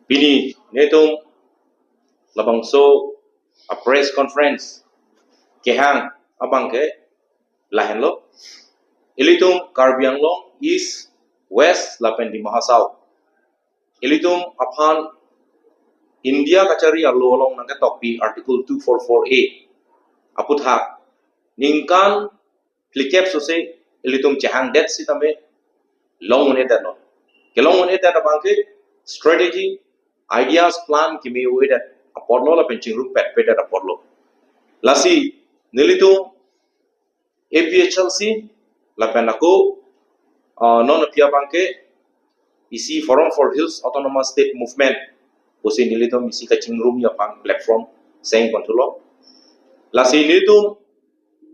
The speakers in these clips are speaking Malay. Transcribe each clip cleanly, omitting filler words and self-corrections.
Bini netum labang so a press conference kehang abang ke lahen lo ilitum Karbiang Long East West lapen di Mahasau ilitum aphan India kacari allo long nang ketok pi article 244A aputha ningkan flikep sose ilitum jahang det sitame long ne da no kelong ne da abang ke strategy ideas plan kimi weda apodlo la penching ru pet pet da apodlo lasi nilitum APHLC la penako non apia bangke isi Forum for Hills Autonomous State Movement usi nilitum isi kaching room ya pang platform seng kontrolo lasi nilitum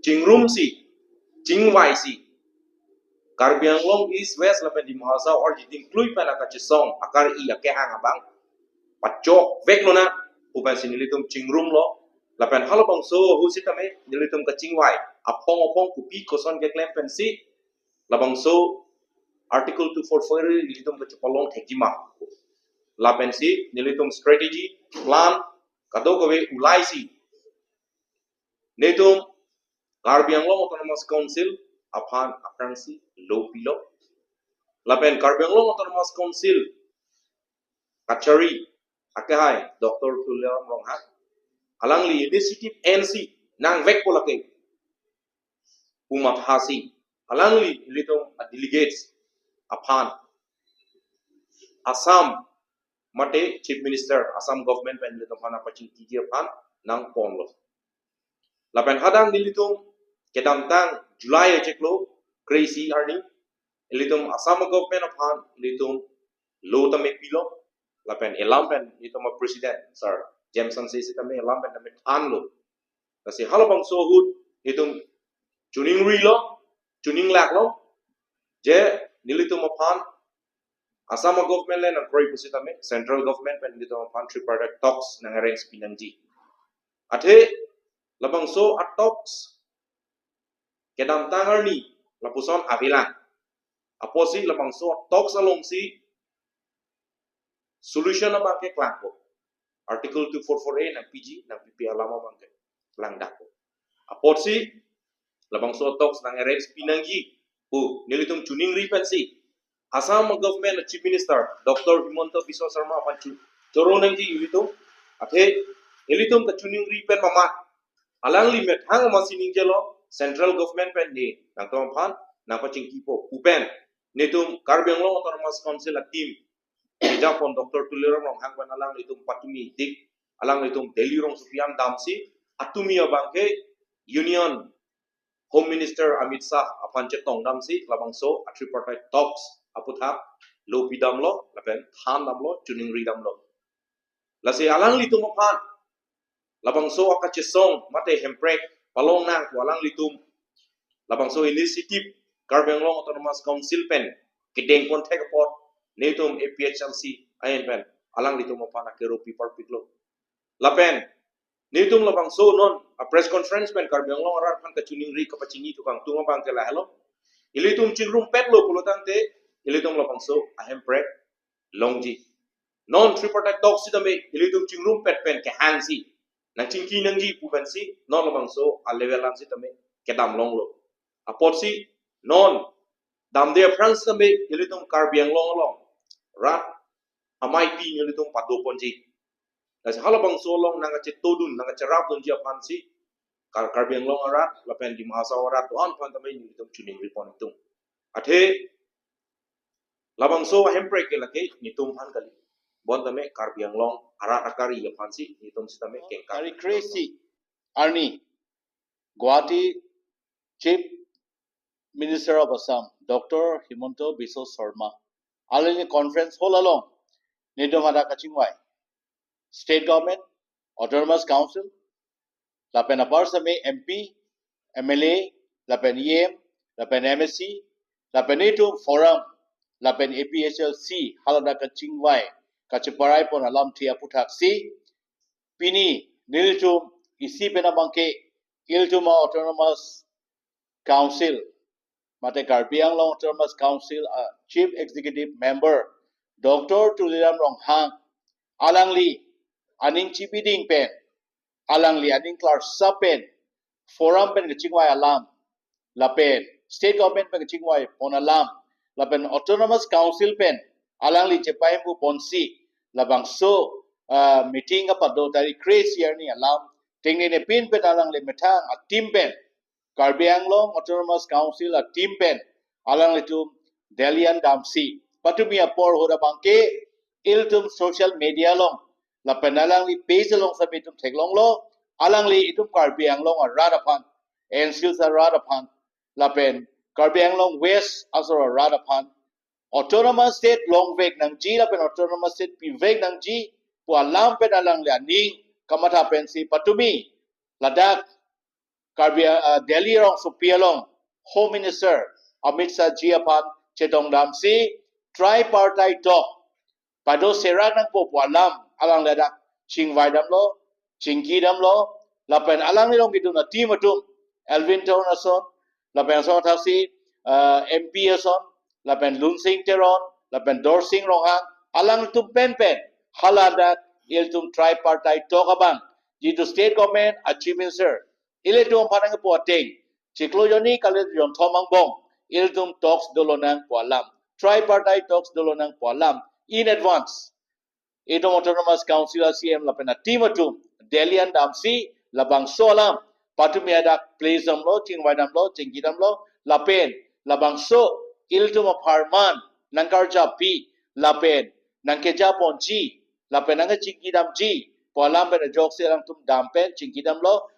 chingrum si chingwai si Karbiang Long East West la pen di Mahasau or jiting klui pen akachisong akar I kehang abang pacok vek lona upan sinilitum chingrum lo lapan halabang so husitame nilitum kachingwai apong kupi koson ke klem pensi labang so article 244 nilitum kachapalong thekima lapan si nilitum strategy plan kadokawe ulai si nilitum Karbiang Long Autonomous Council aphan apransi low pilo lapan Karbiang Long Autonomous Council kachari akahai Dr. Tuliam Ronghak alangli initiative NC nang vek polake umat hasi alangli litong delegates aphan Assam mate chief minister Assam government pen litong pana paching tiji aphan nang ponlo lapen hadang litong kedam tang July cheklo crazy arning litong Assam government aphan litong lo tame pilo lapen elam pen litong president sir Jameson says it ame elam pen ame than lo kasi halabang so hud itong tuning rilo tuning lak lo je nilitum aphan Assam government len ang koi pusitame central government pen nilitum aphan Tripartite Talks nanghang nangji athe labang so at talks kedam tangar ni lapuson avilan aposi labang so talks along si solution apa ke klangko article 244A nang PG nang PP alama bangke lang dako aposi labang so talks nang arrange pinangji nilitum tuning ripensi Assam government chief minister Dr. Himanta Biswa Sarma panchu toro nangji nilitum athe nilitum ka tuning ripen mama alang limit hang masining jelo central government pen ni nang tom phan nang paching kipo upen nitum Karbiang Long Autonomous Council a team Japon Dr. Tuliram Rong hang ban alang litum patumi dik alang litum Delhi Rong Sufian Damsi atumi abangke Union Home Minister Amit Shah apan chetong damsi labang so Tripartite Talks aputha lo pidam lo lapen than dam lo tuning ri dam lo lasi alang litum apan labang so akachesong mate hemprek palong nang ko alang litum labang so initiative Karbiang Long Autonomous Council pen kedeng pon thek pot netum APHLC ayen pen alang litum apana kero people piklo lapen netum labang so non a press conference pen Karbiang Long arar pan kachuning ri kapachingi tukang tunga bang kala hello ilitum chingrum petlo kulotang te ilitum labang so ahem prek longji non Tripartite Talks sitame ilitum chingrum pet pen ke hang si nang chingki nangji puban si non labang so a level lan sitame kedam longlo apot si non damde France tame ilitum Karbiang Long rat amai pi ilitum padoponji as halabang solong nang todun nang cerap dun dia pansi Karbiang Long rat lapen di Mahasau rat on pan tame ilitum tuning ripon tung athe labang so hempre ke lake nitum pan kali bon tame Karbiang Long arat akari ya pansi nitum sitame ke kari crazy arni Guwahati Chief Minister of Assam Dr. Himanta Biswa Sarma alini conference hol along nidom ada kachingwai state government autonomous council lapen apar same MP MLA lapen EM lapen MSC lapen itu forum lapen APHLC halada kachingwai kachiparai pon alam thia puthaksi pini niltum isi penabangke iltuma autonomous council mate Karbiang Long Autonomous Council chief executive member Dr. Tuliram Ronghang alang li aning chipiding pen alang li aning klar sa pen forum pen ke chingwai alam la pen state government pen ke chingwai pon alam la pen autonomous council pen alang li chepai bu ponsi la bang so meeting apa do dari crazy year ni alam tingni ne pin pen alang li metang a team pen Karbi Anglong Autonomous Council a team pen alang li tu Delian Damsi patumi apor hoda bangke iltum social media long la pen alang li page long sa bitum theklong lo alang li itum Karbi Anglong a radapan ensil sa radapan la pen Karbi Anglong West asor radapan autonomous state long vek nangji la pen autonomous state pi vek nangji pu alam pen alang li aning kamata pen si patumi ladak Delhi rong supialong Home Minister Amit Shah Jiapan Chetong Damsi Tripartite Talk Pado serak nang po alam alang ladak chingwai dam lo chingki dam lo lapen alang ni long gitu na team atum Alvin Town ason lapen so taksi MP ason lapen Lunsing Teron lapen Dorsing Ronghang alang tum pen haladak iltum Tripartite Talk abang jitu state government achievement sir Iletum panang po ating ciklo yoni kalit yon thomang bong iltum talks dolonang po alam Tripartite Talks dolonang po alam in advance itong autonomous council CM lapena timatum Delian Damsi labang solam patumiadak playsam lo chingwadam lo chingidam lo lapen labang so iltum apharman nangkarja pi lapen nangkeja ponji lapen nang chingidam ji po alam pen jok selang tum dampen chingidam lo